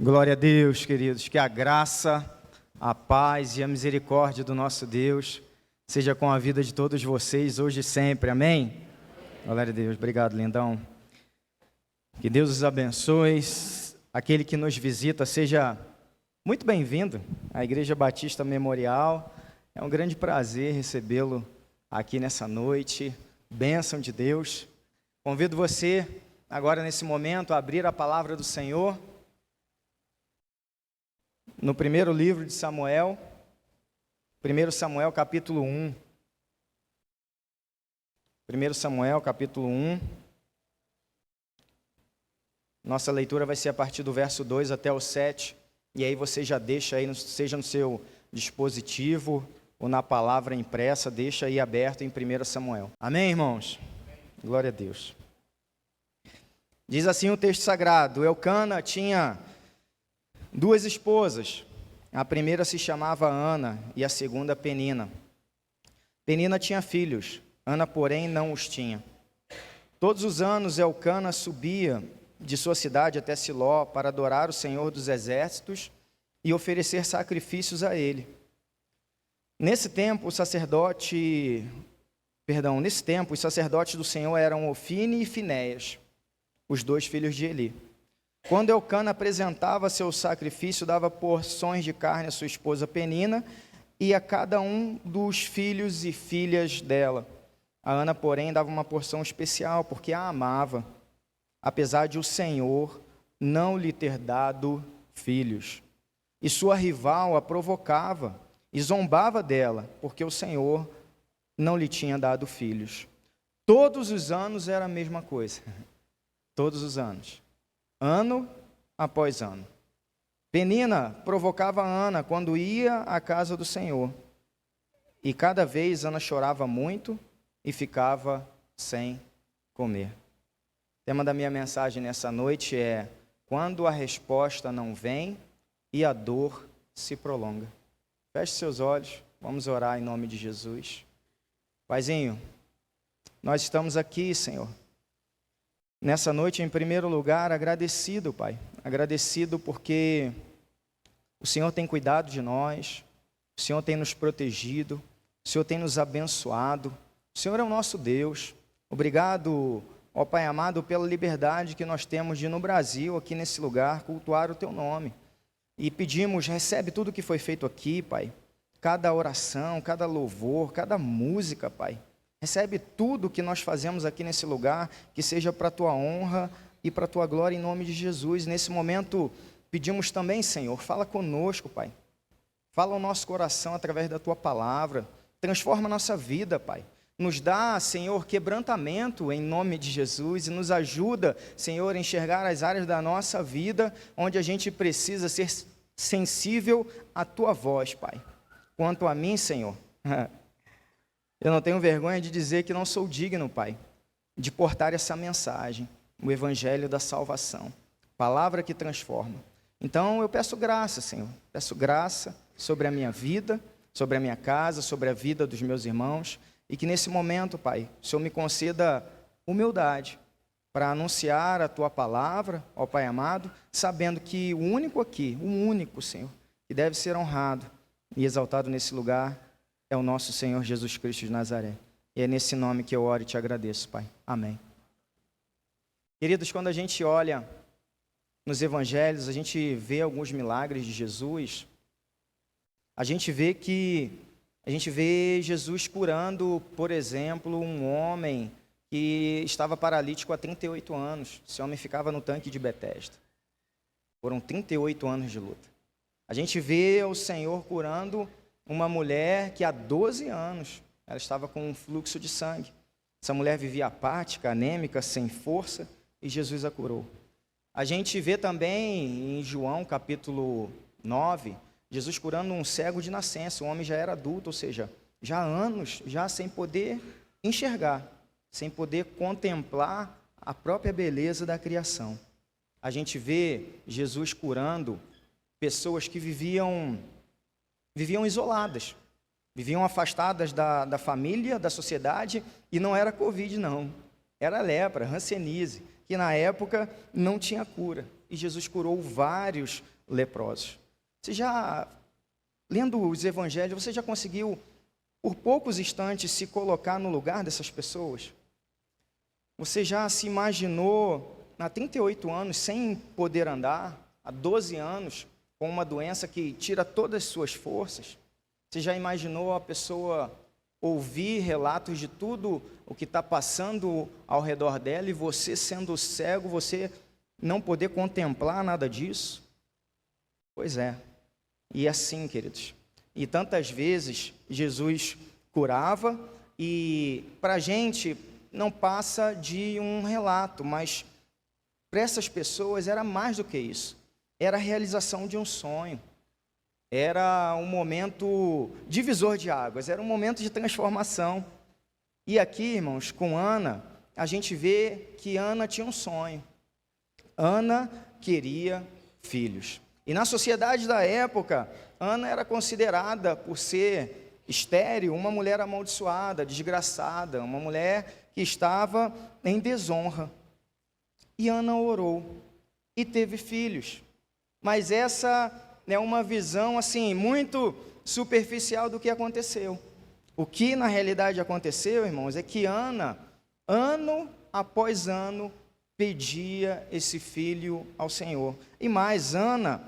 Glória a Deus, queridos, que a graça, a paz e a misericórdia do nosso Deus seja com a vida de todos vocês, hoje e sempre, amém? Glória a Deus, obrigado, lindão. Que Deus os abençoe, aquele que nos visita seja muito bem-vindo à Igreja Batista Memorial, é um grande prazer recebê-lo aqui nessa noite, bênção de Deus. Convido você, agora nesse momento, a abrir a palavra do Senhor, no primeiro livro de Samuel, 1 Samuel capítulo 1. 1 Samuel capítulo 1. Nossa leitura vai ser a partir do verso 2 até o 7. E aí você já deixa aí, seja no seu dispositivo ou na palavra impressa, deixa aí aberto em 1 Samuel. Amém, irmãos? Glória a Deus. Diz assim o texto sagrado: Elcana tinha duas esposas. A primeira se chamava Ana e a segunda Penina. Penina tinha filhos, Ana, porém, não os tinha. Todos os anos Elcana subia de sua cidade até Siló para adorar o Senhor dos Exércitos e oferecer sacrifícios a ele. Nesse tempo, os sacerdotes do Senhor eram Ofine e Finéias, os dois filhos de Eli. Quando Elcana apresentava seu sacrifício, dava porções de carne à sua esposa Penina e a cada um dos filhos e filhas dela. A Ana, porém, dava uma porção especial, porque a amava, apesar de o Senhor não lhe ter dado filhos. E sua rival a provocava e zombava dela, porque o Senhor não lhe tinha dado filhos. Todos os anos era a mesma coisa. Todos os anos. Ano após ano. Penina provocava Ana quando ia à casa do Senhor. E cada vez Ana chorava muito e ficava sem comer. O tema da minha mensagem nessa noite é: quando a resposta não vem e a dor se prolonga. Feche seus olhos, vamos orar em nome de Jesus. Paizinho, nós estamos aqui, Senhor, nessa noite, em primeiro lugar, agradecido, Pai. Agradecido porque o Senhor tem cuidado de nós, o Senhor tem nos protegido, o Senhor tem nos abençoado. O Senhor é o nosso Deus. Obrigado, ó Pai amado, pela liberdade que nós temos de, no Brasil, aqui nesse lugar, cultuar o Teu nome. E pedimos, recebe tudo que foi feito aqui, Pai. Cada oração, cada louvor, cada música, Pai. Recebe tudo que nós fazemos aqui nesse lugar, que seja para a Tua honra e para a Tua glória, em nome de Jesus. Nesse momento, pedimos também, Senhor, fala conosco, Pai. Fala o nosso coração através da Tua palavra. Transforma a nossa vida, Pai. Nos dá, Senhor, quebrantamento em nome de Jesus e nos ajuda, Senhor, a enxergar as áreas da nossa vida onde a gente precisa ser sensível à Tua voz, Pai. Quanto a mim, Senhor, eu não tenho vergonha de dizer que não sou digno, Pai, de portar essa mensagem, o Evangelho da salvação, palavra que transforma. Então eu peço graça, Senhor, peço graça sobre a minha vida, sobre a minha casa, sobre a vida dos meus irmãos, e que nesse momento, Pai, o Senhor me conceda humildade para anunciar a Tua palavra, ó Pai amado, sabendo que o único aqui, o único, Senhor, que deve ser honrado e exaltado nesse lugar, é o nosso Senhor Jesus Cristo de Nazaré. E é nesse nome que eu oro e te agradeço, Pai. Amém. Queridos, quando a gente olha nos evangelhos, a gente vê alguns milagres de Jesus, a gente vê Jesus curando, por exemplo, um homem que estava paralítico há 38 anos. Esse homem ficava no tanque de Betesda. Foram 38 anos de luta. A gente vê o Senhor curando uma mulher que há 12 anos ela estava com um fluxo de sangue. Essa mulher vivia apática, anêmica, sem força, e Jesus a curou. A gente vê também em João capítulo 9, Jesus curando um cego de nascença. O homem já era adulto, ou seja, já há anos, já sem poder enxergar, sem poder contemplar a própria beleza da criação. A gente vê Jesus curando pessoas que viviam isoladas, viviam afastadas da família, da sociedade, e não era Covid, não. Era lepra, hanseníase, que na época não tinha cura. E Jesus curou vários leprosos. Você já, lendo os evangelhos, você já conseguiu, por poucos instantes, se colocar no lugar dessas pessoas? Você já se imaginou, há 38 anos, sem poder andar, há 12 anos, com uma doença que tira todas as suas forças? Você já imaginou a pessoa ouvir relatos de tudo o que está passando ao redor dela e você, sendo cego, você não poder contemplar nada disso? Pois é. E assim, queridos, e tantas vezes Jesus curava, e para a gente não passa de um relato, mas para essas pessoas era mais do que isso. Era a realização de um sonho. Era um momento divisor de águas, era um momento de transformação. E aqui, irmãos, com Ana, a gente vê que Ana tinha um sonho. Ana queria filhos. E na sociedade da época, Ana era considerada, por ser estéril, uma mulher amaldiçoada, desgraçada, uma mulher que estava em desonra. E Ana orou e teve filhos. Mas essa é uma visão assim muito superficial do que aconteceu. O que na realidade aconteceu, irmãos, é que Ana, ano após ano, pedia esse filho ao Senhor. E mais, ano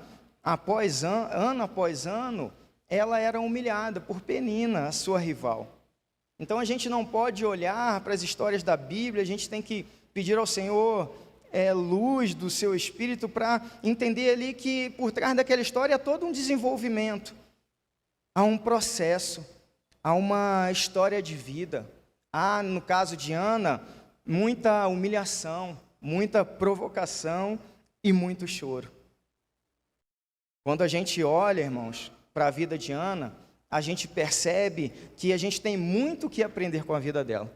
após ano, ela era humilhada por Penina, a sua rival. Então a gente não pode olhar para as histórias da Bíblia, a gente tem que pedir ao Senhor luz do seu espírito para entender ali que por trás daquela história há todo um desenvolvimento, há um processo, há uma história de vida, há, no caso de Ana, muita humilhação, muita provocação e muito choro. Quando a gente olha, irmãos, para a vida de Ana, a gente percebe que a gente tem muito que aprender com a vida dela.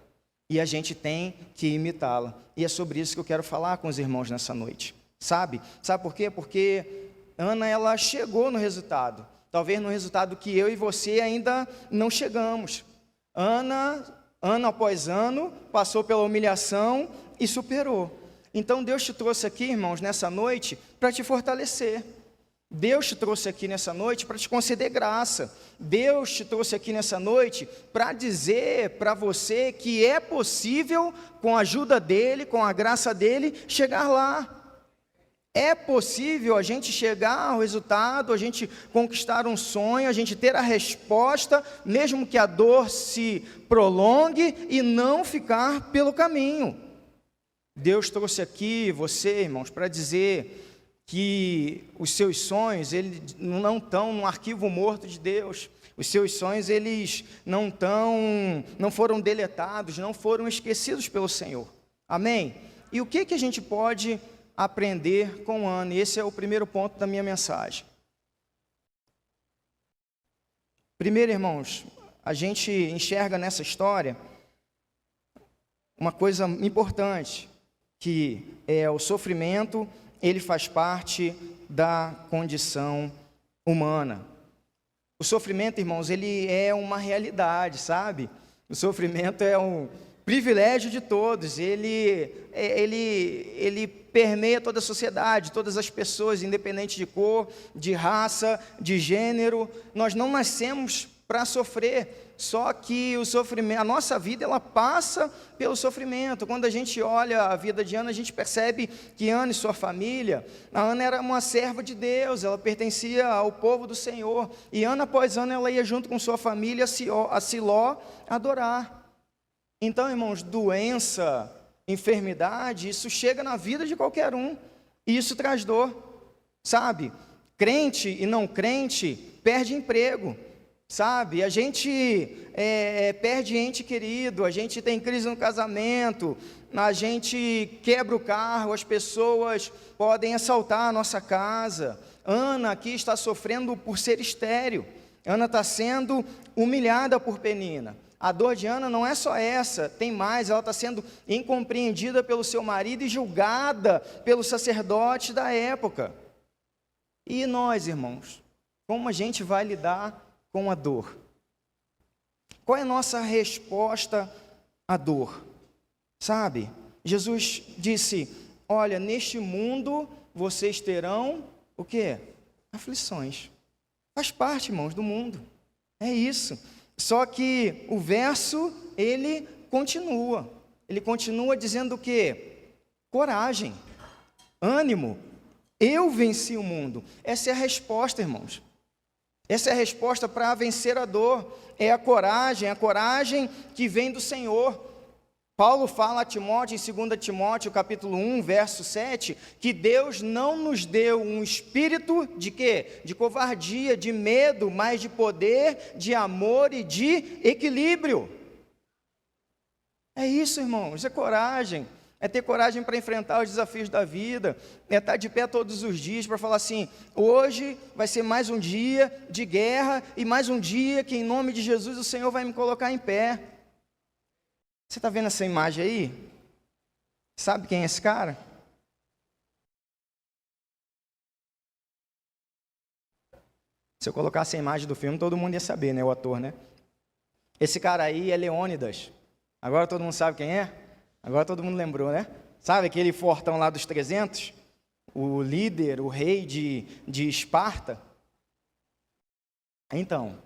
E a gente tem que imitá-la. E é sobre isso que eu quero falar com os irmãos nessa noite. Sabe? Sabe por quê? Porque Ana, ela chegou no resultado. Talvez no resultado que eu e você ainda não chegamos. Ana, ano após ano, passou pela humilhação e superou. Então Deus te trouxe aqui, irmãos, nessa noite, para te fortalecer. Deus te trouxe aqui nessa noite para te conceder graça. Deus te trouxe aqui nessa noite para dizer para você que é possível, com a ajuda dEle, com a graça dEle, chegar lá. É possível a gente chegar ao resultado, a gente conquistar um sonho, a gente ter a resposta, mesmo que a dor se prolongue e não ficar pelo caminho. Deus trouxe aqui você, irmãos, para dizer que os seus sonhos, eles não estão no arquivo morto de Deus. Os seus sonhos, eles não foram deletados, não foram esquecidos pelo Senhor. Amém? E o que a gente pode aprender com Ana? Esse é o primeiro ponto da minha mensagem. Primeiro, irmãos, a gente enxerga nessa história uma coisa importante, que é o sofrimento. Ele faz parte da condição humana. O sofrimento, irmãos, ele é uma realidade, sabe? O sofrimento é um privilégio de todos. Ele permeia toda a sociedade, todas as pessoas, independente de cor, de raça, de gênero. Nós não nascemos para sofrer. Só que o sofrimento, a nossa vida, ela passa pelo sofrimento. Quando a gente olha a vida de Ana, a gente percebe que Ana e sua família, a Ana era uma serva de Deus, ela pertencia ao povo do Senhor, e ano após ano ela ia junto com sua família a Siló adorar. Então, irmãos, doença, enfermidade, isso chega na vida de qualquer um, e isso traz dor, sabe? Crente e não crente perde emprego. Sabe, a gente perde ente querido, a gente tem crise no casamento, a gente quebra o carro, as pessoas podem assaltar a nossa casa. Ana aqui está sofrendo por ser estéril, Ana está sendo humilhada por Penina. A dor de Ana não é só essa, tem mais, ela está sendo incompreendida pelo seu marido e julgada pelo sacerdote da época. E nós, irmãos, como a gente vai lidar com a dor? Qual é a nossa resposta à dor? Sabe, Jesus disse, olha, neste mundo vocês terão o quê? aflições. Faz parte, irmãos, do mundo. É isso. Só que o verso, ele continua. Ele continua dizendo o quê? Coragem, ânimo. Eu venci o mundo. Essa é a resposta, irmãos. Essa é a resposta para vencer a dor. É a coragem que vem do Senhor. Paulo fala a Timóteo, em 2 Timóteo, capítulo 1, verso 7, que Deus não nos deu um espírito de quê? De covardia, de medo, mas de poder, de amor e de equilíbrio. É isso, irmãos, é coragem. É ter coragem para enfrentar os desafios da vida, é estar de pé todos os dias para falar assim, hoje vai ser mais um dia de guerra e mais um dia que em nome de Jesus o Senhor vai me colocar em pé. Você está vendo essa imagem aí? Sabe quem é esse cara? Se eu colocasse a imagem do filme, todo mundo ia saber, né? O ator, né? Esse cara aí é Leônidas. Agora todo mundo sabe quem é? Agora todo mundo lembrou, né? Sabe aquele fortão lá dos 300? O líder, o rei de Esparta? Então,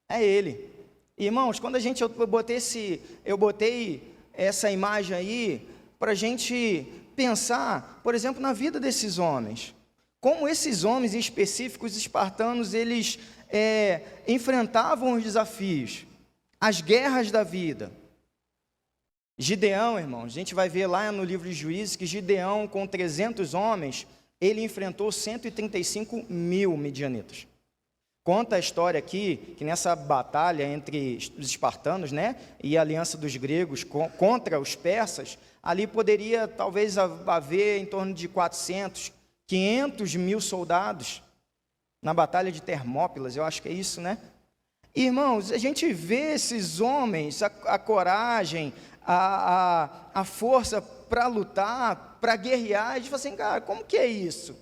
é ele. Irmãos, quando eu botei essa imagem aí para a gente pensar, por exemplo, na vida desses homens. Como esses homens em específicos espartanos, eles enfrentavam os desafios, as guerras da vida. Gideão, irmãos, a gente vai ver lá no livro de Juízes que Gideão, com 300 homens, ele enfrentou 135 mil midianitas. Conta a história aqui, que nessa batalha entre os espartanos, né, e a aliança dos gregos contra os persas, ali poderia talvez haver em torno de 400, 500 mil soldados, na batalha de Termópilas, eu acho que é isso, né? Irmãos, a gente vê esses homens, a coragem, a força para lutar, para guerrear, e a gente fala assim, cara, como que é isso?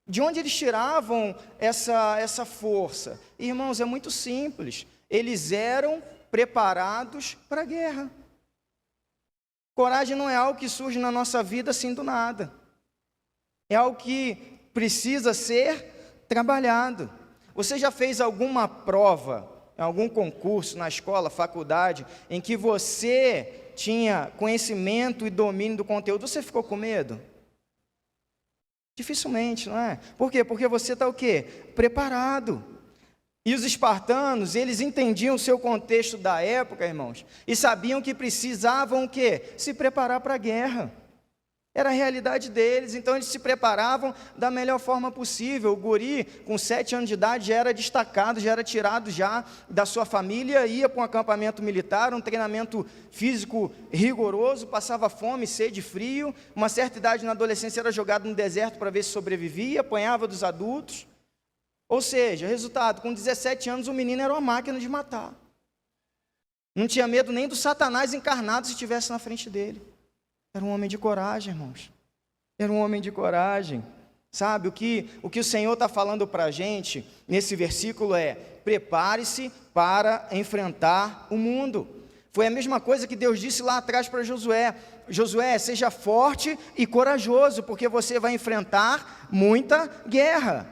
De onde eles tiravam essa força? Irmãos, é muito simples. Eles eram preparados para a guerra. Coragem não é algo que surge na nossa vida assim do nada. É algo que precisa ser trabalhado. Você já fez alguma prova, algum concurso na escola, faculdade, em que você tinha conhecimento e domínio do conteúdo, você ficou com medo? Dificilmente, não é? Por quê? Porque você está o quê? Preparado. E os espartanos, eles entendiam o seu contexto da época, irmãos, e sabiam que precisavam o quê? Se preparar para a guerra. Era a realidade deles, então eles se preparavam da melhor forma possível. O guri, com 7 anos de idade, já era destacado, já era tirado já da sua família, ia para um acampamento militar, um treinamento físico rigoroso, passava fome, sede, frio. Uma certa idade na adolescência era jogado no deserto para ver se sobrevivia, apanhava dos adultos. Ou seja, resultado, com 17 anos o menino era uma máquina de matar. Não tinha medo nem do Satanás encarnado se estivesse na frente dele. Era um homem de coragem, irmãos. Era um homem de coragem. Sabe, o que o Senhor está falando para a gente nesse versículo é: prepare-se para enfrentar o mundo. Foi a mesma coisa que Deus disse lá atrás para Josué. Josué, seja forte e corajoso, porque você vai enfrentar muita guerra.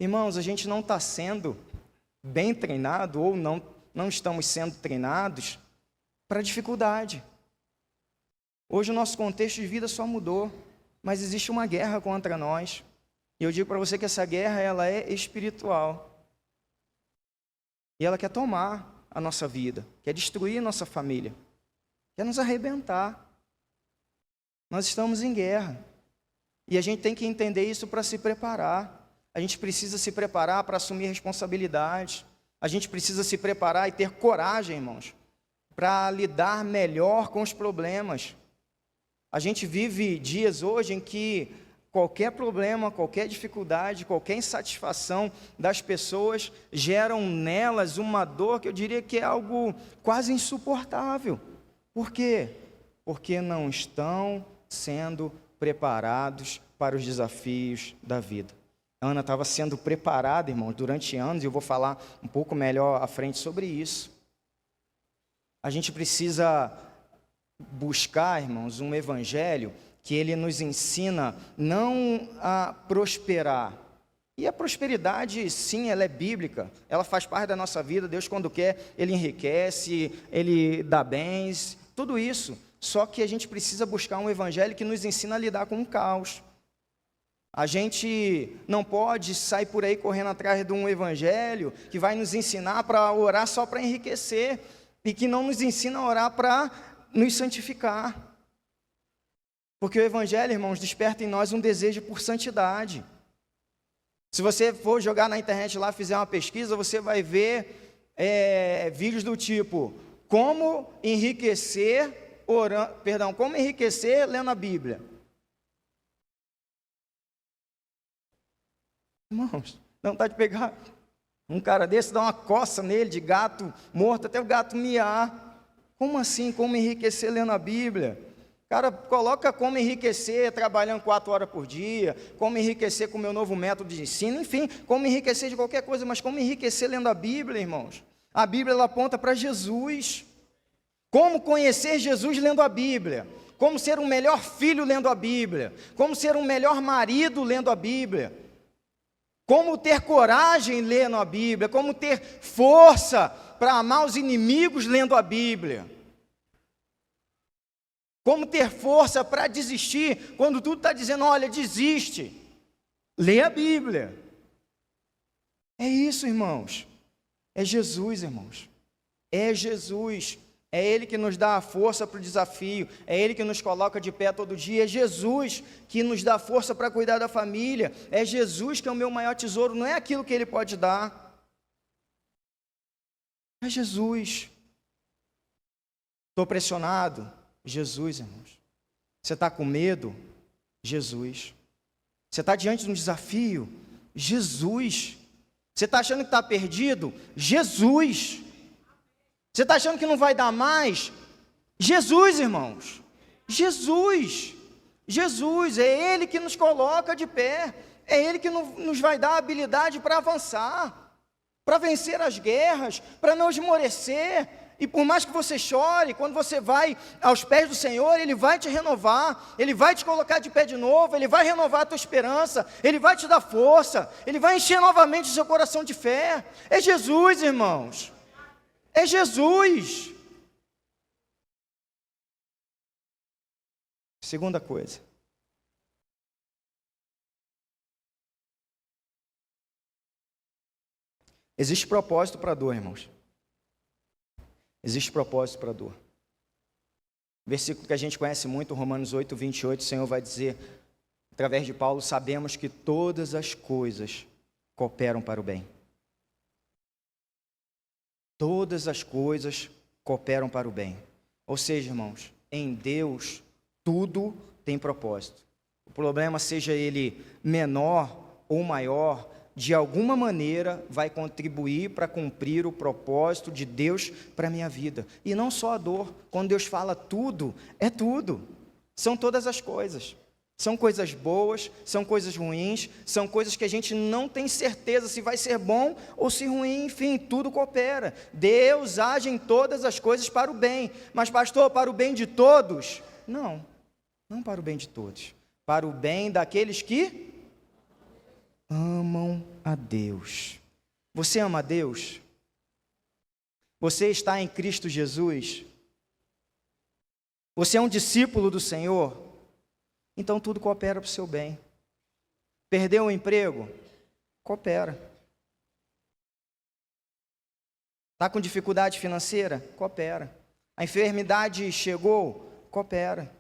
Irmãos, a gente não está sendo bem treinado, ou não estamos sendo treinados para dificuldade. Hoje o nosso contexto de vida só mudou, mas existe uma guerra contra nós. E eu digo para você que essa guerra, ela é espiritual. E ela quer tomar a nossa vida, quer destruir a nossa família, quer nos arrebentar. Nós estamos em guerra. E a gente tem que entender isso para se preparar. A gente precisa se preparar para assumir responsabilidade. A gente precisa se preparar e ter coragem, irmãos, para lidar melhor com os problemas. A gente vive dias hoje em que qualquer problema, qualquer dificuldade, qualquer insatisfação das pessoas geram nelas uma dor que eu diria que é algo quase insuportável. Por quê? Porque não estão sendo preparados para os desafios da vida. Ana estava sendo preparada, irmãos, durante anos, e eu vou falar um pouco melhor à frente sobre isso. A gente precisa buscar, irmãos, um evangelho que ele nos ensina não a prosperar, E a prosperidade, sim, ela é bíblica, ela faz parte da nossa vida. Deus, quando quer, Ele enriquece, Ele dá bens, tudo isso. Só que a gente precisa buscar um evangelho que nos ensina a lidar com o caos. A gente não pode sair por aí correndo atrás de um evangelho que vai nos ensinar para orar só para enriquecer e que não nos ensina a orar para nos santificar. Porque o evangelho, irmãos, desperta em nós um desejo por santidade. Se você for jogar na internet lá, fizer uma pesquisa, você vai ver vídeos do tipo, como enriquecer como enriquecer lendo a Bíblia. Irmãos, dá vontade de pegar um cara desse, dar uma coça nele de gato morto, até o gato miar. Como assim, como enriquecer lendo a Bíblia? Cara, coloca como enriquecer trabalhando 4 horas por dia, como enriquecer com o meu novo método de ensino, enfim, como enriquecer de qualquer coisa, mas como enriquecer lendo a Bíblia, irmãos? A Bíblia, ela aponta para Jesus. Como conhecer Jesus lendo a Bíblia? Como ser um melhor filho lendo a Bíblia? Como ser um melhor marido lendo a Bíblia? Como ter coragem lendo a Bíblia? Como ter força para amar os inimigos lendo a Bíblia? Como ter força para desistir quando tudo está dizendo, olha, desiste. Lê a Bíblia. É isso, irmãos. É Jesus, irmãos. É Jesus. É Ele que nos dá a força para o desafio. É Ele que nos coloca de pé todo dia. É Jesus que nos dá força para cuidar da família. É Jesus que é o meu maior tesouro. Não é aquilo que Ele pode dar. É Jesus. Estou pressionado? Jesus, irmãos. Você está com medo? Jesus. Você está diante de um desafio? Jesus. Você está achando que está perdido? Jesus. Você está achando que não vai dar mais? Jesus, irmãos. Jesus. Jesus, é Ele que nos coloca de pé. É Ele que nos vai dar a habilidade para avançar, para vencer as guerras, para não esmorecer. E por mais que você chore, quando você vai aos pés do Senhor, Ele vai te renovar, Ele vai te colocar de pé de novo, Ele vai renovar a tua esperança, Ele vai te dar força, Ele vai encher novamente o seu coração de fé. É Jesus, irmãos. É Jesus. Segunda coisa. Existe propósito para a dor, irmãos. Existe propósito para a dor. Versículo que a gente conhece muito, Romanos 8, 28, o Senhor vai dizer, através de Paulo, sabemos que todas as coisas cooperam para o bem. Todas as coisas cooperam para o bem. Ou seja, irmãos, em Deus, tudo tem propósito. O problema, seja ele menor ou maior, de alguma maneira vai contribuir para cumprir o propósito de Deus para a minha vida. E não só a dor. Quando Deus fala tudo, é tudo. São todas as coisas. São coisas boas, são coisas ruins, são coisas que a gente não tem certeza se vai ser bom ou se ruim, enfim, tudo coopera. Deus age em todas as coisas para o bem. Mas, pastor, para o bem de todos? Não, não para o bem de todos. Para o bem daqueles que amam a Deus. Você ama a Deus? Você está em Cristo Jesus? Você é um discípulo do Senhor? Então tudo coopera para o seu bem. Perdeu o emprego? Coopera. Está com dificuldade financeira? Coopera. A enfermidade chegou? Coopera.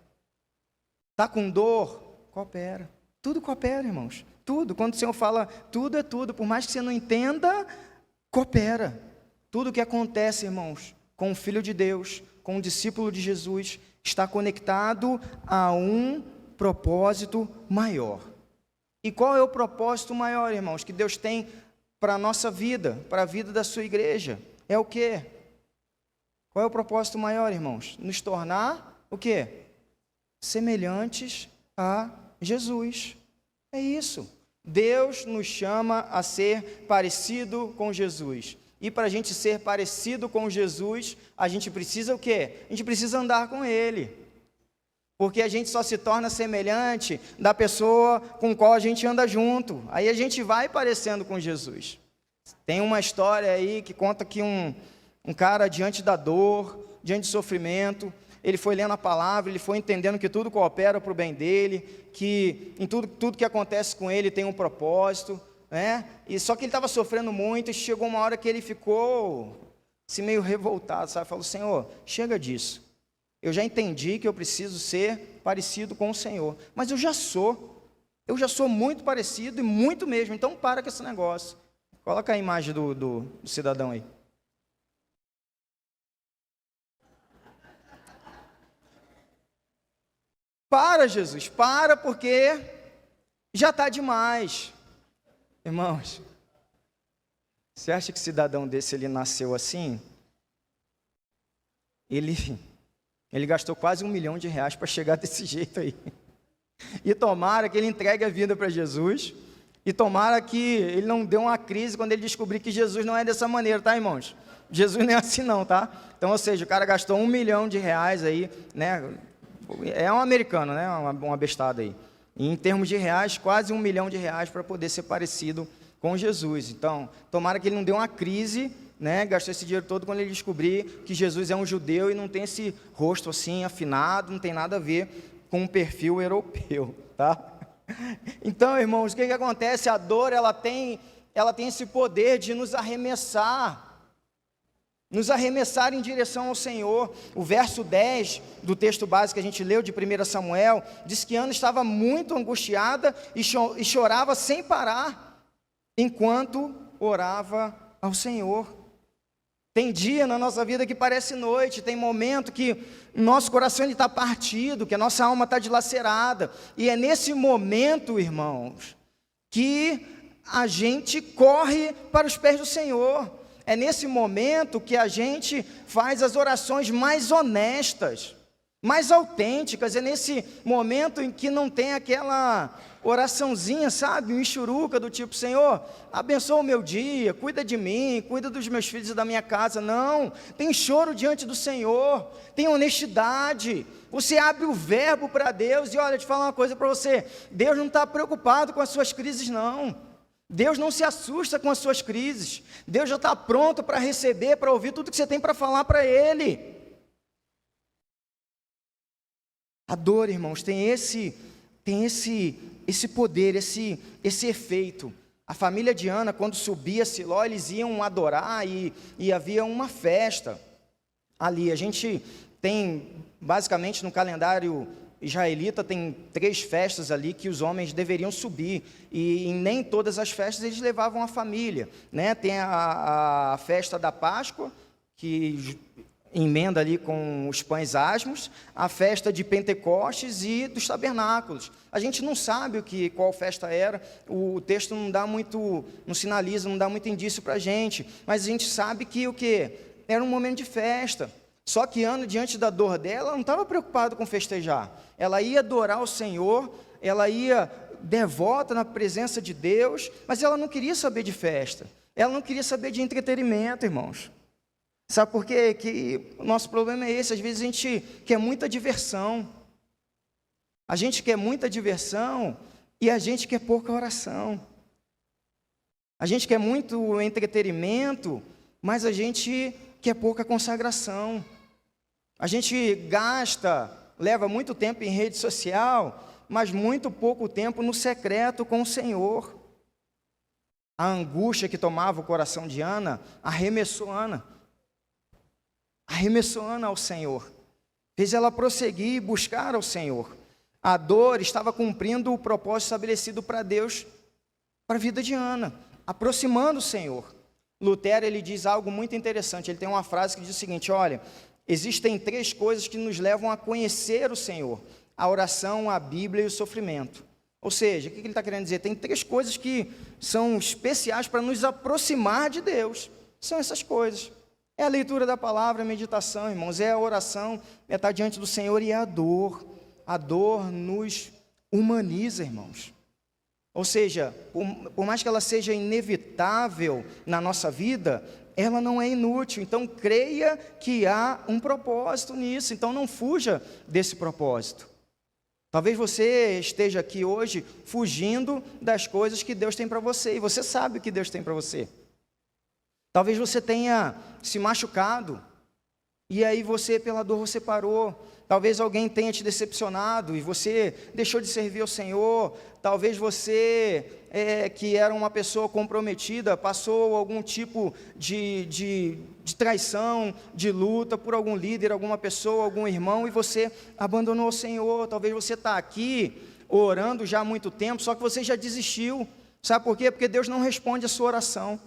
Está com dor? Coopera. Tudo coopera, irmãos. Tudo. Quando o Senhor fala tudo é tudo, por mais que você não entenda, coopera. Tudo que acontece, irmãos, com o Filho de Deus, com o discípulo de Jesus, está conectado a um propósito maior. E qual é o propósito maior, irmãos, que Deus tem para a nossa vida, para a vida da sua igreja? É o quê? Qual é o propósito maior, irmãos? Nos tornar o quê? Semelhantes a Jesus. É isso. Deus nos chama a ser parecido com Jesus. E para a gente ser parecido com Jesus, a gente precisa o quê? A gente precisa andar com Ele. porque a gente só se torna semelhante da pessoa com qual a gente anda junto. Aí a gente vai parecendo com Jesus. Tem uma história aí que conta que um cara, diante da dor, diante do sofrimento, ele foi lendo a palavra, ele foi entendendo que tudo coopera para o bem dele, que em tudo que acontece com ele tem um propósito, né? E só que ele estava sofrendo muito, e chegou uma hora que ele ficou assim, meio revoltado, sabe? Falou: Senhor, chega disso. Eu já entendi que eu preciso ser parecido com o Senhor, mas eu já sou muito parecido e muito mesmo, então para com esse negócio. Coloca a imagem do cidadão aí. Para, Jesus, para, porque já está demais. Irmãos, você acha que cidadão desse, ele nasceu assim? Ele gastou quase R$1 milhão para chegar desse jeito aí. E tomara que ele entregue a vida para Jesus, e tomara que ele não dê uma crise quando ele descobrir que Jesus não é dessa maneira, tá, irmãos? Jesus não é assim não, tá? Então, ou seja, o cara gastou R$1 milhão aí, né? É um americano, né? Uma bestada aí. E em termos de reais, quase R$1 milhão para poder ser parecido com Jesus. Então, tomara que ele não dê uma crise, né? Gastou esse dinheiro todo quando ele descobrir que Jesus é um judeu e não tem esse rosto assim afinado, não tem nada a ver com um perfil europeu, tá? Então, irmãos, o que acontece? A dor, ela tem esse poder de nos arremessar em direção ao Senhor. O verso 10 do texto básico que a gente leu de 1 Samuel, diz que Ana estava muito angustiada e chorava sem parar, enquanto orava ao Senhor. Tem dia na nossa vida que parece noite, tem momento que nosso coração está partido, que a nossa alma está dilacerada, e é nesse momento, irmãos, que a gente corre para os pés do Senhor. É nesse momento que a gente faz as orações mais honestas, mais autênticas. É nesse momento em que não tem aquela oraçãozinha, sabe, michuruca do tipo: Senhor, abençoa o meu dia, cuida de mim, cuida dos meus filhos e da minha casa. Não, tem choro diante do Senhor, tem honestidade. Você abre o verbo para Deus, e olha, deixa eu falar uma coisa para você: Deus não está preocupado com as suas crises, não. Deus não se assusta com as suas crises. Deus já está pronto para receber, para ouvir tudo que você tem para falar para Ele. A dor, irmãos, tem esse poder, esse efeito. A família de Ana, quando subia a Siló, eles iam adorar e havia uma festa ali. A gente tem, basicamente, no calendário israelita, tem 3 festas ali que os homens deveriam subir, e em nem todas as festas eles levavam a família, né? Tem a festa da Páscoa, que emenda ali com os pães asmos, a festa de Pentecostes e dos tabernáculos. A gente não sabe qual festa era, o texto não sinaliza, não dá muito indício para a gente, mas a gente sabe que era um momento de festa. Só que Ana, diante da dor dela, não estava preocupada com festejar. Ela ia adorar o Senhor, ela ia devota na presença de Deus, mas ela não queria saber de festa, ela não queria saber de entretenimento, irmãos. Sabe por quê? Que o nosso problema é esse: às vezes a gente quer muita diversão, a gente quer muita diversão e a gente quer pouca oração. A gente quer muito entretenimento, mas a gente quer pouca consagração. A gente leva muito tempo em rede social, mas muito pouco tempo no secreto com o Senhor. A angústia que tomava o coração de Ana arremessou Ana ao Senhor, fez ela prosseguir e buscar ao Senhor. A dor estava cumprindo o propósito estabelecido para Deus, para a vida de Ana, aproximando o Senhor. Lutero, ele diz algo muito interessante. Ele tem uma frase que diz o seguinte: olha, existem 3 coisas que nos levam a conhecer o Senhor: a oração, a Bíblia e o sofrimento. Ou seja, o que ele está querendo dizer? Tem 3 coisas que são especiais para nos aproximar de Deus. São essas coisas: é a leitura da palavra, a meditação, irmãos, é a oração, é estar diante do Senhor, e é a dor. A dor nos humaniza, irmãos. Ou seja, por mais que ela seja inevitável na nossa vida, ela não é inútil. Então, creia que há um propósito nisso. Então, não fuja desse propósito. Talvez você esteja aqui hoje fugindo das coisas que Deus tem para você, e você sabe o que Deus tem para você. Talvez você tenha se machucado, e aí você, pela dor, você parou. Talvez alguém tenha te decepcionado, e você deixou de servir ao Senhor. Talvez você, que era uma pessoa comprometida, passou algum tipo de traição, de luta por algum líder, alguma pessoa, algum irmão, e você abandonou o Senhor. Talvez você está aqui orando já há muito tempo, só que você já desistiu. Sabe por quê? Porque Deus não responde a sua oração.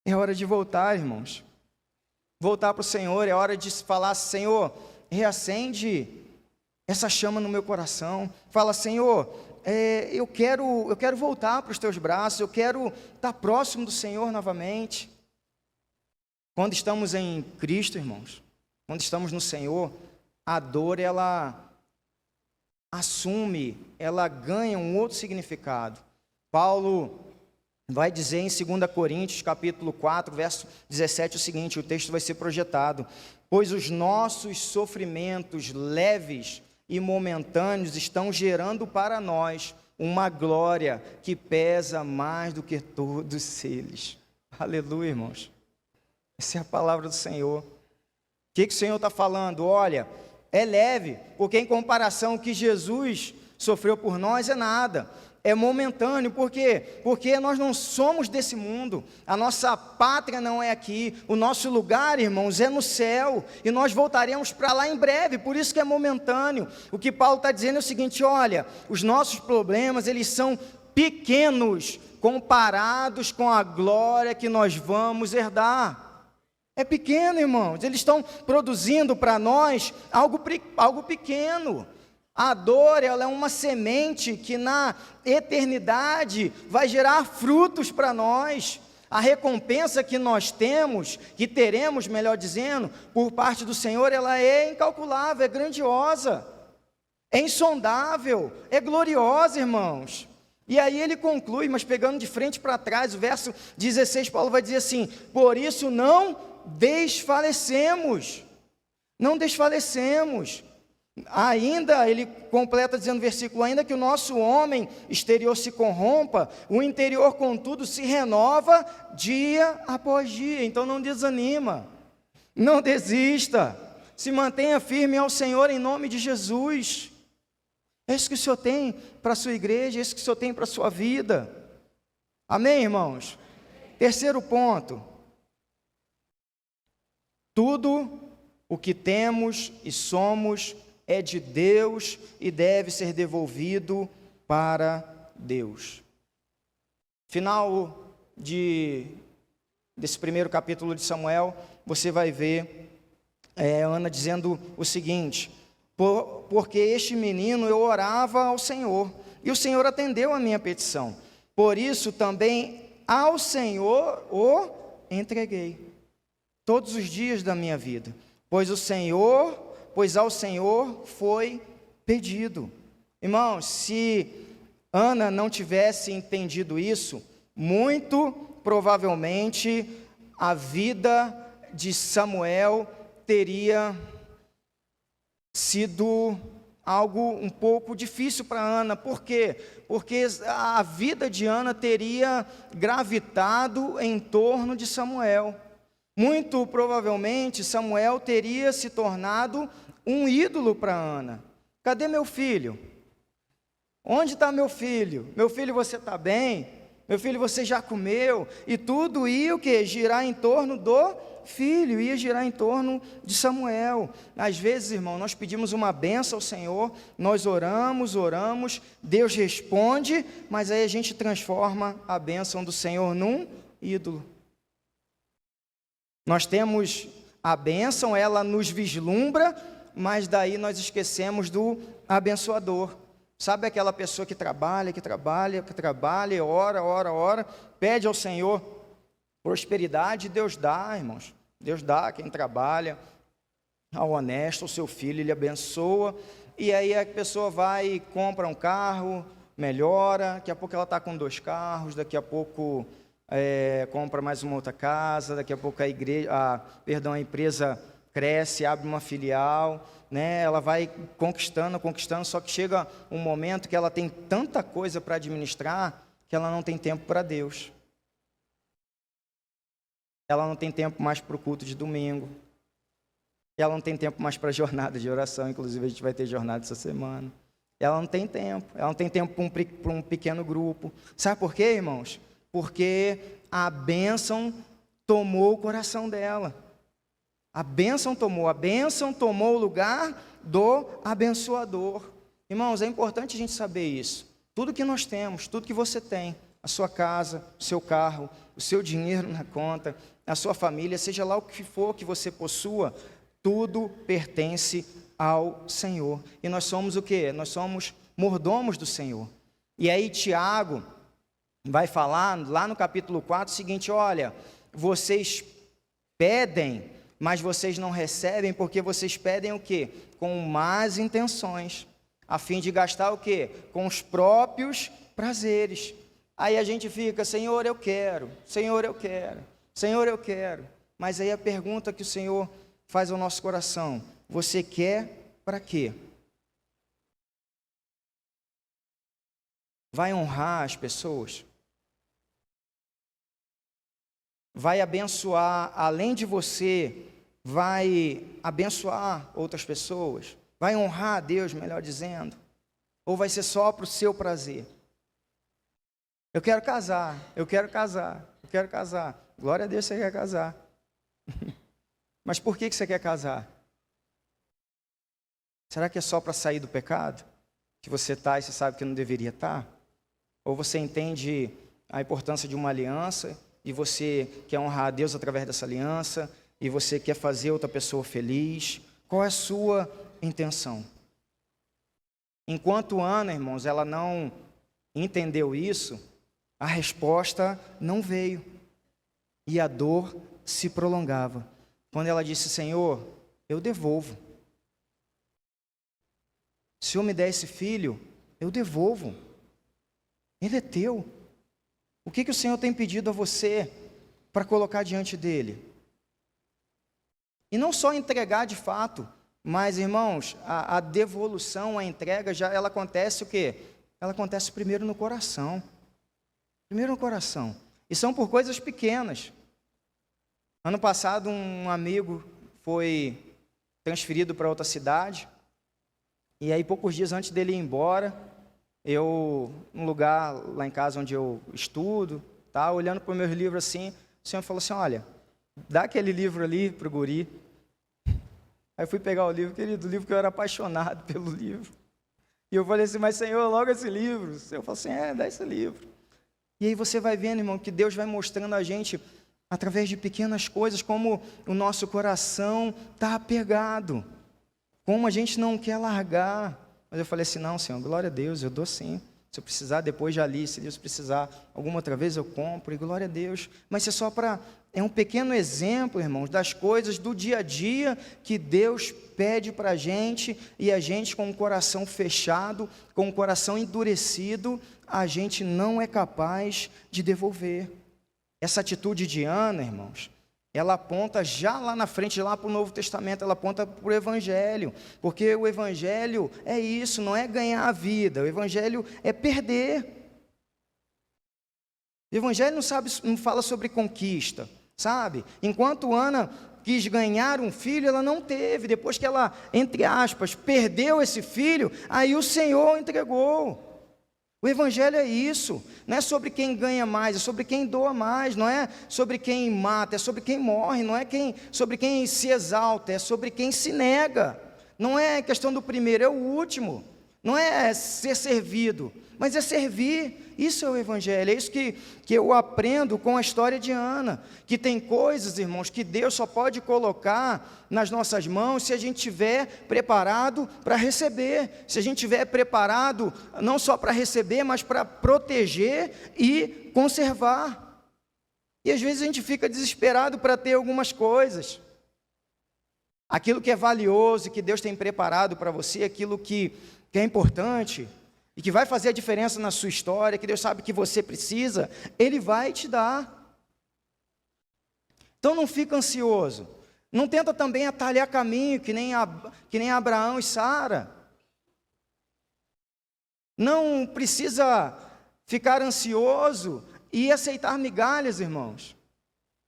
É hora de voltar, irmãos. Voltar para o Senhor, é hora de falar: Senhor, reacende essa chama no meu coração. Fala: Senhor, eu quero voltar para os teus braços, eu quero estar próximo do Senhor novamente. Quando estamos em Cristo, irmãos, quando estamos no Senhor, a dor, ela assume, ela ganha um outro significado. Paulo vai dizer em 2 Coríntios, capítulo 4, verso 17, o seguinte, o texto vai ser projetado: pois os nossos sofrimentos leves e momentâneos estão gerando para nós uma glória que pesa mais do que todos eles. Aleluia, irmãos. Essa é a palavra do Senhor. O que o Senhor está falando? Olha, é leve, porque em comparação ao que Jesus sofreu por nós é nada. É momentâneo, por quê? Porque nós não somos desse mundo, a nossa pátria não é aqui, o nosso lugar, irmãos, é no céu, e nós voltaremos para lá em breve, por isso que é momentâneo. O que Paulo está dizendo é o seguinte: olha, os nossos problemas, eles são pequenos, comparados com a glória que nós vamos herdar. É pequeno, irmãos, eles estão produzindo para nós algo pequeno. A dor, ela é uma semente que na eternidade vai gerar frutos para nós. A recompensa que nós temos, que teremos, melhor dizendo, por parte do Senhor, ela é incalculável, é grandiosa, é insondável, é gloriosa, irmãos. E aí ele conclui, mas pegando de frente para trás, o verso 16, Paulo vai dizer assim: por isso não desfalecemos. Não desfalecemos. Ainda, ele completa dizendo no versículo: ainda que o nosso homem exterior se corrompa, o interior, contudo, se renova dia após dia. Então não desanima, não desista, se mantenha firme ao Senhor em nome de Jesus. É isso que o Senhor tem para a sua igreja, é isso que o Senhor tem para a sua vida. Amém, irmãos? Terceiro ponto: tudo o que temos e somos é de Deus e deve ser devolvido para Deus. Final desse primeiro capítulo de Samuel, você vai ver Ana dizendo o seguinte: porque este menino eu orava ao Senhor, e o Senhor atendeu a minha petição, por isso também ao Senhor o entreguei, todos os dias da minha vida, pois ao Senhor foi pedido. Irmãos, se Ana não tivesse entendido isso, muito provavelmente a vida de Samuel teria sido algo um pouco difícil para Ana. Por quê? Porque a vida de Ana teria gravitado em torno de Samuel. Muito provavelmente Samuel teria se tornado um ídolo para Ana. Cadê meu filho? Onde está meu filho? Meu filho, você está bem? Meu filho, você já comeu? E tudo ia o quê? Girar em torno do filho, ia girar em torno de Samuel. Às vezes, irmão, nós pedimos uma bênção ao Senhor, nós oramos, Deus responde, mas aí a gente transforma a bênção do Senhor num ídolo. Nós temos a bênção, ela nos vislumbra, mas daí nós esquecemos do abençoador. Sabe aquela pessoa que trabalha, ora, pede ao Senhor prosperidade, Deus dá, irmãos. Deus dá a quem trabalha, ao honesto, ao seu filho, Ele abençoa, e aí a pessoa vai e compra um carro, melhora, daqui a pouco ela está com 2 carros, daqui a pouco compra mais uma outra casa, daqui a pouco a empresa cresce, abre uma filial, né? Ela vai conquistando, só que chega um momento que ela tem tanta coisa para administrar que ela não tem tempo para Deus. Ela não tem tempo mais para o culto de domingo. Ela não tem tempo mais para a jornada de oração, inclusive a gente vai ter jornada essa semana. Ela não tem tempo para um pequeno grupo. Sabe por quê, irmãos? Porque a bênção tomou o coração dela. A bênção tomou o lugar do abençoador. Irmãos, é importante a gente saber isso. Tudo que nós temos, tudo que você tem, a sua casa, o seu carro, o seu dinheiro na conta, a sua família, seja lá o que for que você possua, tudo pertence ao Senhor. E nós somos o quê? Nós somos mordomos do Senhor. E aí Tiago vai falar lá no capítulo 4 o seguinte: olha, vocês pedem, mas vocês não recebem porque vocês pedem o quê? Com más intenções, a fim de gastar o quê? Com os próprios prazeres. Aí a gente fica: Senhor, eu quero, Senhor, eu quero, Senhor, eu quero. Mas aí a pergunta que o Senhor faz ao nosso coração: você quer para quê? Vai honrar as pessoas? Vai abençoar, além de você, vai abençoar outras pessoas? Vai honrar a Deus, melhor dizendo? Ou vai ser só para o seu prazer? Eu quero casar, eu quero casar, eu quero casar. Glória a Deus, você quer casar. Mas por que você quer casar? Será que é só para sair do pecado? Que você está e você sabe que não deveria estar? Ou você entende a importância de uma aliança e você quer honrar a Deus através dessa aliança e você quer fazer outra pessoa feliz? Qual é a sua intenção? Enquanto Ana, irmãos, ela não entendeu isso, a resposta não veio e a dor se prolongava. Quando ela disse: Senhor, eu devolvo. Se o Senhor me der esse filho, eu devolvo. Ele é teu. O que o Senhor tem pedido a você para colocar diante dele? E não só entregar de fato, mas, irmãos, a devolução, a entrega, ela acontece o quê? Ela acontece primeiro no coração. Primeiro no coração. E são por coisas pequenas. Ano passado, um amigo foi transferido para outra cidade. E aí, poucos dias antes dele ir embora, num lugar lá em casa onde eu estudo, tá, olhando para os meus livros assim, o Senhor falou assim: olha, dá aquele livro ali para o guri. Aí eu fui pegar o livro, querido, o livro que eu era apaixonado pelo livro. E eu falei assim: mas Senhor, logo esse livro. O Senhor falou assim: dá esse livro. E aí você vai vendo, irmão, que Deus vai mostrando a gente, através de pequenas coisas, como o nosso coração está apegado, como a gente não quer largar. Mas eu falei assim: não, Senhor, glória a Deus, eu dou sim. Se eu precisar, depois já li. Se Deus precisar alguma outra vez, eu compro. E glória a Deus. Mas isso é só para... É um pequeno exemplo, irmãos, das coisas do dia a dia que Deus pede para a gente. E a gente, com o coração fechado, com o coração endurecido, a gente não é capaz de devolver. Essa atitude de Ana, irmãos, ela aponta já lá na frente, lá para o Novo Testamento, ela aponta para o Evangelho, porque o Evangelho é isso, não é ganhar a vida, o Evangelho é perder. O Evangelho não fala sobre conquista, sabe? Enquanto Ana quis ganhar um filho, ela não teve. Depois que ela, entre aspas, perdeu esse filho, aí o Senhor entregou. O Evangelho é isso, não é sobre quem ganha mais, é sobre quem doa mais, não é sobre quem mata, é sobre quem morre, não é sobre quem se exalta, é sobre quem se nega. Não é questão do primeiro, é o último. Não é ser servido, mas é servir. Isso é o Evangelho, é isso que eu aprendo com a história de Ana, que tem coisas, irmãos, que Deus só pode colocar nas nossas mãos se a gente estiver preparado para receber, se a gente estiver preparado não só para receber, mas para proteger e conservar. E às vezes a gente fica desesperado para ter algumas coisas. Aquilo que é valioso e que Deus tem preparado para você, aquilo que é importante e que vai fazer a diferença na sua história, que Deus sabe que você precisa, Ele vai te dar. Então não fica ansioso, Não tenta também atalhar caminho, que nem Abraão e Sara. Não precisa ficar ansioso e aceitar migalhas, irmãos.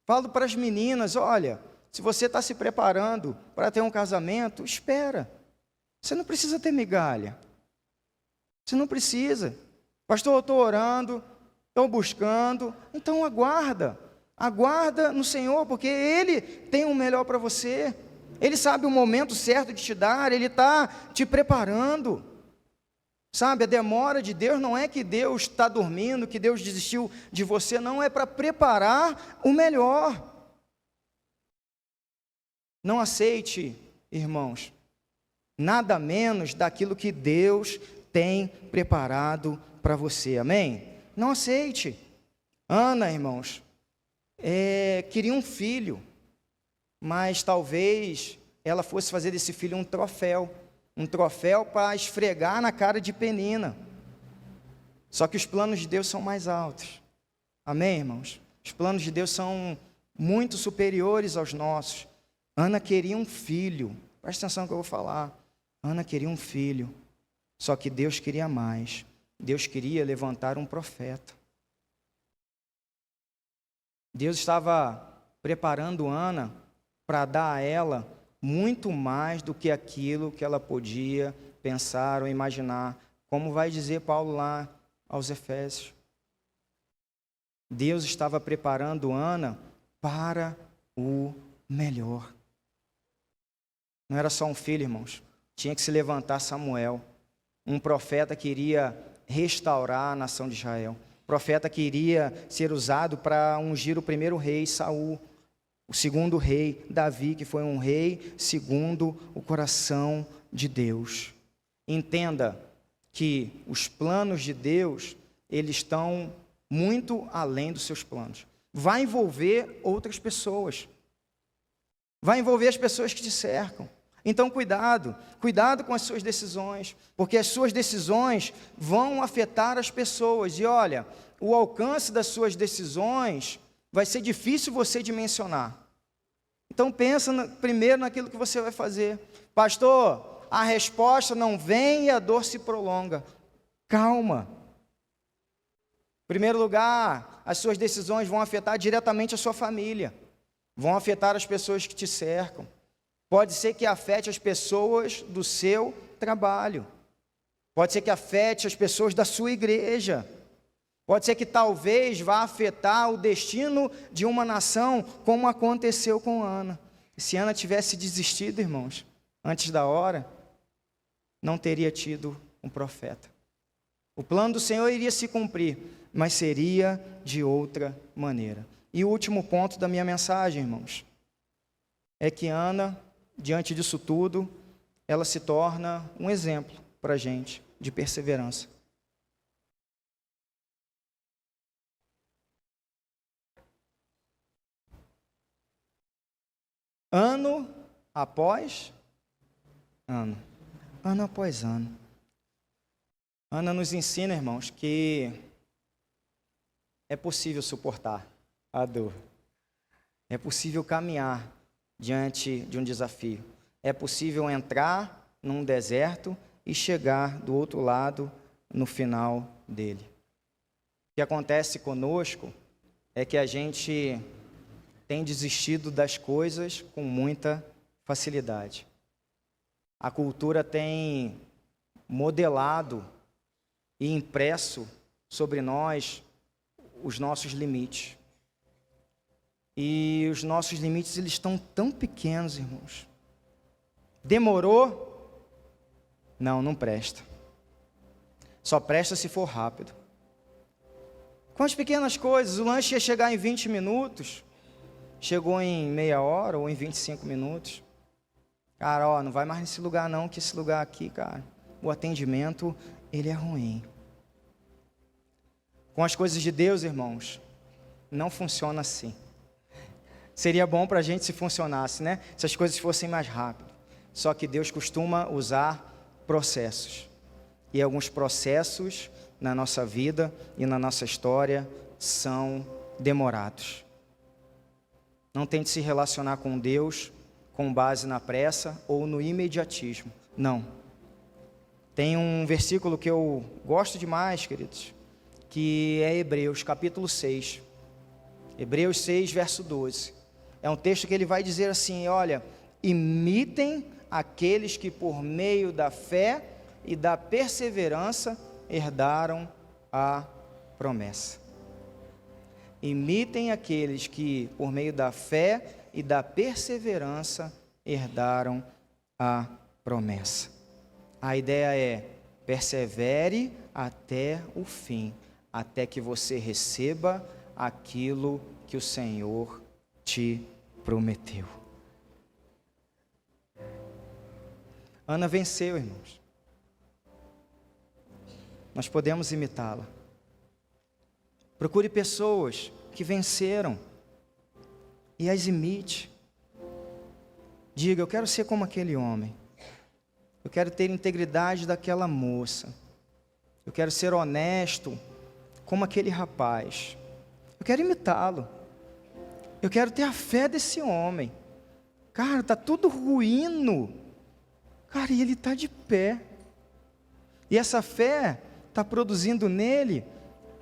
Falo para as meninas, olha, se você está se preparando para ter um casamento, espera. Você não precisa ter migalha. Você não precisa. Pastor, eu estou orando, estou buscando, então aguarda. Aguarda no Senhor, porque Ele tem o melhor para você. Ele sabe o momento certo de te dar, Ele está te preparando. Sabe, a demora de Deus não é que Deus está dormindo, que Deus desistiu de você, não, é para preparar o melhor. Não aceite, irmãos, nada menos daquilo que Deus tem preparado para você, amém? Não aceite. Ana, irmãos, queria um filho, mas talvez ela fosse fazer desse filho um troféu para esfregar na cara de Penina. Só que os planos de Deus são mais altos, amém, irmãos? Os planos de Deus são muito superiores aos nossos. Ana queria um filho, presta atenção no que eu vou falar. Ana queria um filho, só que Deus queria mais. Deus queria levantar um profeta. Deus estava preparando Ana para dar a ela muito mais do que aquilo que ela podia pensar ou imaginar, como vai dizer Paulo lá aos Efésios. Deus estava preparando Ana para o melhor. Não era só um filho, irmãos. Tinha que se levantar Samuel, um profeta que iria restaurar a nação de Israel. Profeta que iria ser usado para ungir o primeiro rei, Saul. O segundo rei, Davi, que foi um rei segundo o coração de Deus. Entenda que os planos de Deus, eles estão muito além dos seus planos. Vai envolver outras pessoas. Vai envolver as pessoas que te cercam. Então, cuidado com as suas decisões, porque as suas decisões vão afetar as pessoas. E olha, o alcance das suas decisões vai ser difícil você dimensionar. Então, pensa primeiro naquilo que você vai fazer. Pastor, a resposta não vem e a dor se prolonga. Calma. Em primeiro lugar, as suas decisões vão afetar diretamente a sua família, vão afetar as pessoas que te cercam. Pode ser que afete as pessoas do seu trabalho. Pode ser que afete as pessoas da sua igreja. Pode ser que talvez vá afetar o destino de uma nação, como aconteceu com Ana. E se Ana tivesse desistido, irmãos, antes da hora, não teria tido um profeta. O plano do Senhor iria se cumprir, mas seria de outra maneira. E o último ponto da minha mensagem, irmãos, é que Ana, diante disso tudo, ela se torna um exemplo para a gente de perseverança. Ano após ano, ano após ano. Ana nos ensina, irmãos, que é possível suportar a dor. É possível caminhar diante de um desafio. É possível entrar num deserto e chegar do outro lado no final dele. O que acontece conosco é que a gente tem desistido das coisas com muita facilidade. A cultura tem modelado e impresso sobre nós os nossos limites. E os nossos limites, eles estão tão pequenos, irmãos. Demorou? Não presta. Só presta se for rápido. Com as pequenas coisas, o lanche ia chegar em 20 minutos, chegou em meia hora ou em 25 minutos. Cara, não vai mais nesse lugar não, que esse lugar aqui, cara, o atendimento, ele é ruim. Com as coisas de Deus, irmãos, não funciona assim. Seria bom para a gente se funcionasse, né? Se as coisas fossem mais rápido. Só que Deus costuma usar processos. E alguns processos na nossa vida e na nossa história são demorados. Não tente se relacionar com Deus com base na pressa ou no imediatismo. Não. Tem um versículo que eu gosto demais, queridos, que é Hebreus, capítulo 6. Hebreus 6, verso 12. É um texto que ele vai dizer assim, olha, imitem aqueles que por meio da fé e da perseverança herdaram a promessa. Imitem aqueles que por meio da fé e da perseverança herdaram a promessa. A ideia é, persevere até o fim, até que você receba aquilo que o Senhor te prometeu. Ana venceu, irmãos. Nós podemos imitá-la. Procure pessoas que venceram e as imite. Diga, eu quero ser como aquele homem. Eu quero ter integridade daquela moça. Eu quero ser honesto como aquele rapaz. Eu quero imitá-lo. Eu quero ter a fé desse homem. Cara, está tudo ruindo. Cara, e ele está de pé. E essa fé está produzindo nele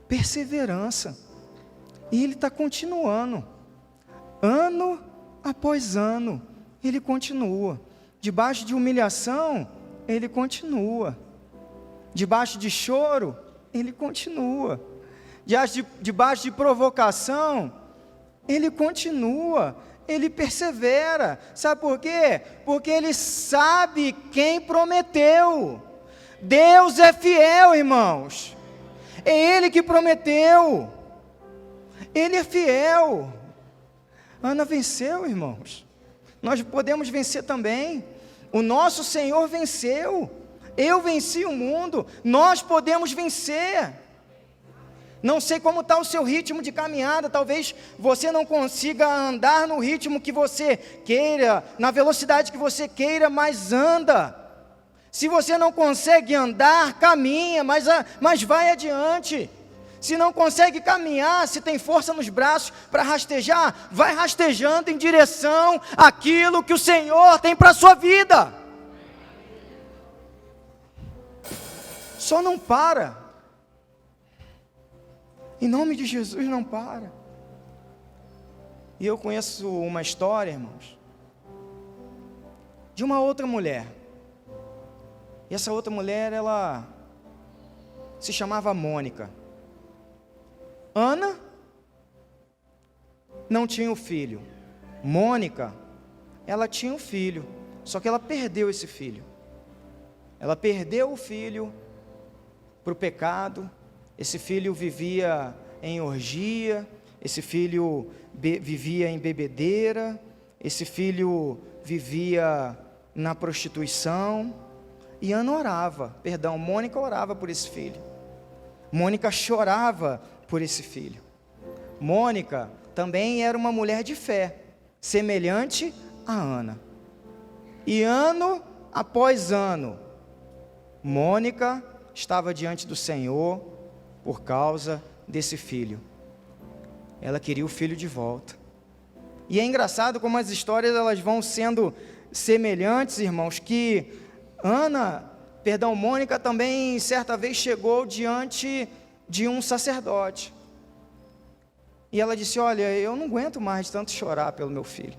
perseverança. E ele está continuando. Ano após ano, ele continua. Debaixo de humilhação, ele continua. Debaixo de choro, ele continua. Debaixo de provocação, ele continua. Ele persevera. Sabe por quê? Porque ele sabe quem prometeu. Deus é fiel, irmãos. É Ele que prometeu. Ele é fiel. Ana venceu, irmãos. Nós podemos vencer também. O nosso Senhor venceu. Eu venci o mundo. Nós podemos vencer. Não sei como está o seu ritmo de caminhada. Talvez você não consiga andar no ritmo que você queira, na velocidade que você queira, mas anda. Se você não consegue andar, caminha, mas vai adiante. Se não consegue caminhar, se tem força nos braços para rastejar, vai rastejando em direção àquilo que o Senhor tem para a sua vida. Só não para. Em nome de Jesus, não para. E eu conheço uma história, irmãos, de uma outra mulher. E essa outra mulher, ela se chamava Mônica. Ana não tinha o filho. Mônica, ela tinha um filho, só que ela perdeu esse filho. Ela perdeu o filho para o pecado. Esse filho vivia em orgia, esse filho vivia em bebedeira, esse filho vivia na prostituição. E Ana Mônica orava por esse filho. Mônica chorava por esse filho. Mônica também era uma mulher de fé, semelhante a Ana. E ano após ano, Mônica estava diante do Senhor por causa desse filho. Ela queria o filho de volta. E é engraçado como as histórias elas vão sendo semelhantes, irmãos, que Mônica também certa vez chegou diante de um sacerdote. E ela disse, olha, eu não aguento mais de tanto chorar pelo meu filho.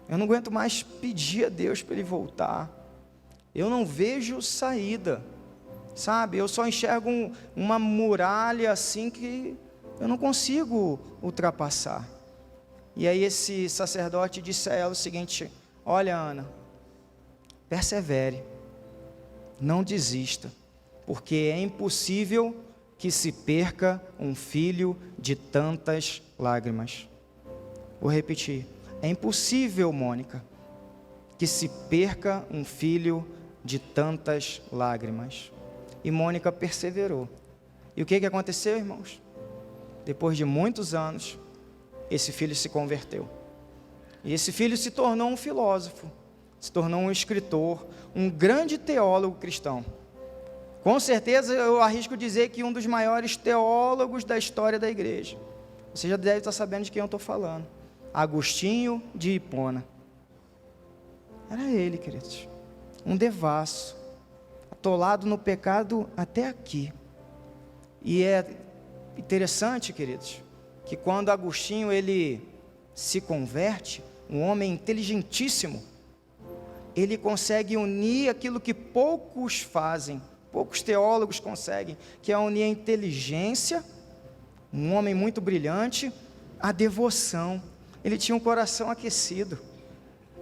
Eu não aguento mais pedir a Deus para ele voltar. Eu não vejo saída. Sabe, eu só enxergo uma muralha assim que eu não consigo ultrapassar. E aí esse sacerdote disse a ela o seguinte, olha Ana, persevere, não desista, porque é impossível que se perca um filho de tantas lágrimas. Vou repetir, é impossível, Mônica, que se perca um filho de tantas lágrimas. E Mônica perseverou. E o que aconteceu, irmãos? Depois de muitos anos, esse filho se converteu. E esse filho se tornou um filósofo, se tornou um escritor, um grande teólogo cristão. Com certeza, eu arrisco dizer que um dos maiores teólogos da história da igreja. Você já deve estar sabendo de quem eu estou falando. Agostinho de Hipona. Era ele, queridos. Um devasso, atolado no pecado até aqui. E é interessante, queridos, que quando Agostinho ele se converte, um homem inteligentíssimo, ele consegue unir aquilo que poucos fazem, poucos teólogos conseguem, que é unir a inteligência, um homem muito brilhante, a devoção. Ele tinha um coração aquecido,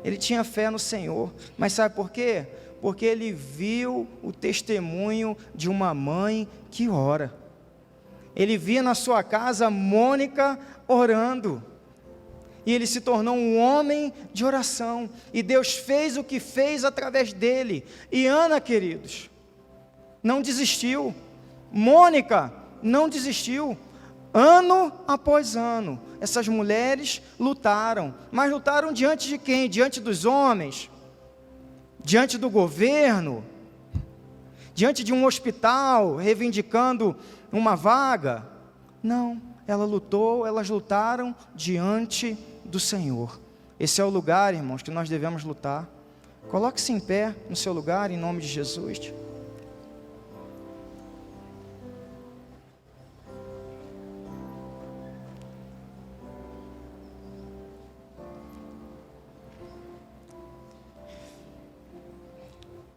ele tinha fé no Senhor, mas sabe por quê? Porque ele viu o testemunho de uma mãe que ora. Ele via na sua casa Mônica orando, e ele se tornou um homem de oração, e Deus fez o que fez através dele. E Ana, queridos, não desistiu, Mônica não desistiu. Ano após ano, essas mulheres lutaram, mas lutaram diante de quem? Diante dos homens, diante do governo, diante de um hospital, reivindicando uma vaga? Não, elas lutaram diante do Senhor. Esse é o lugar, irmãos, que nós devemos lutar. Coloque-se em pé no seu lugar, em nome de Jesus.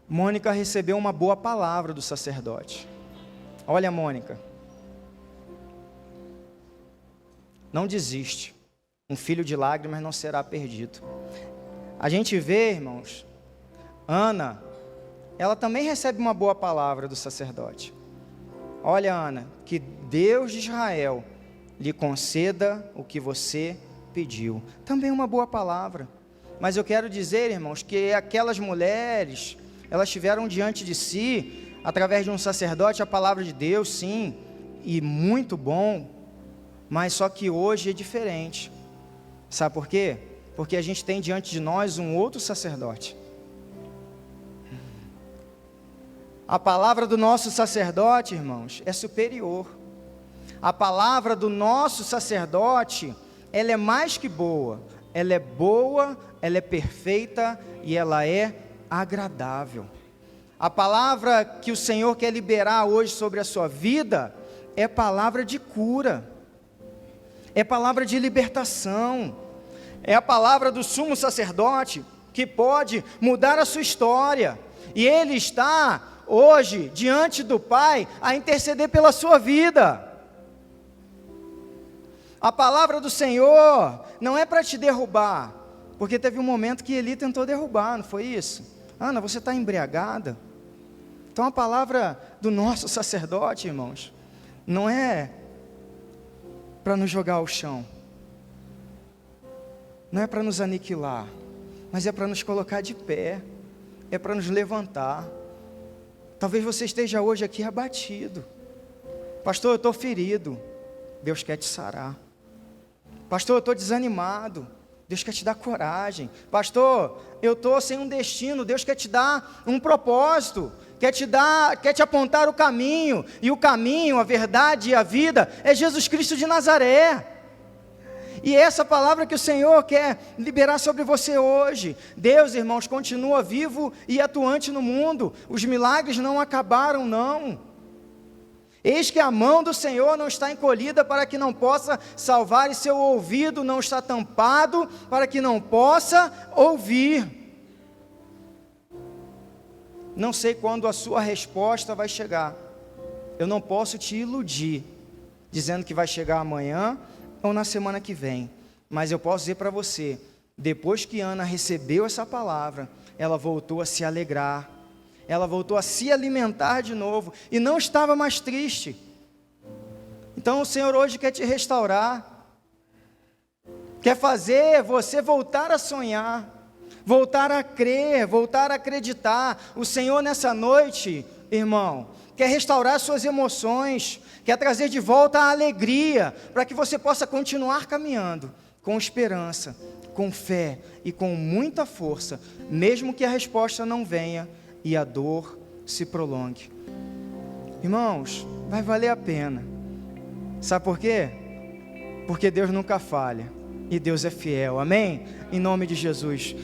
Mônica recebeu uma boa palavra do sacerdote. Olha, Mônica, não desiste. Um filho de lágrimas não será perdido. A gente vê, irmãos, Ana, ela também recebe uma boa palavra do sacerdote. Olha, Ana, que Deus de Israel lhe conceda o que você pediu. Também uma boa palavra. Mas eu quero dizer, irmãos, que aquelas mulheres, elas tiveram diante de si, através de um sacerdote, a palavra de Deus, sim, e muito bom, mas só que hoje é diferente. Sabe por quê? Porque a gente tem diante de nós um outro sacerdote. A palavra do nosso sacerdote, irmãos, é superior. A palavra do nosso sacerdote, ela é mais que boa. Ela é boa, ela é perfeita e ela é agradável. A palavra que o Senhor quer liberar hoje sobre a sua vida é palavra de cura, é palavra de libertação, é a palavra do sumo sacerdote que pode mudar a sua história, e ele está hoje diante do Pai a interceder pela sua vida. A palavra do Senhor não é para te derrubar, porque teve um momento que Eli tentou derrubar, não foi isso? Ana, você está embriagada? Então a palavra do nosso sacerdote, irmãos, não é para nos jogar ao chão, não é para nos aniquilar, mas é para nos colocar de pé, é para nos levantar. Talvez você esteja hoje aqui abatido. Pastor, eu estou ferido. Deus quer te sarar. Pastor, eu estou desanimado. Deus quer te dar coragem. Pastor, eu estou sem um destino. Deus quer te dar um propósito. Quer te apontar o caminho. E o caminho, a verdade e a vida é Jesus Cristo de Nazaré. E é essa palavra que o Senhor quer liberar sobre você hoje. Deus, irmãos, continua vivo e atuante no mundo. Os milagres não acabaram, não. Eis que a mão do Senhor não está encolhida para que não possa salvar, e seu ouvido não está tampado para que não possa ouvir. Não sei quando a sua resposta vai chegar. Eu não posso te iludir, dizendo que vai chegar amanhã ou na semana que vem. Mas eu posso dizer para você, depois que Ana recebeu essa palavra, ela voltou a se alegrar. Ela voltou a se alimentar de novo e não estava mais triste. Então o Senhor hoje quer te restaurar, quer fazer você voltar a sonhar, voltar a crer, voltar a acreditar. O Senhor nessa noite, irmão, quer restaurar suas emoções, quer trazer de volta a alegria, para que você possa continuar caminhando com esperança, com fé e com muita força, mesmo que a resposta não venha e a dor se prolongue. Irmãos, vai valer a pena. Sabe por quê? Porque Deus nunca falha e Deus é fiel, amém? Em nome de Jesus.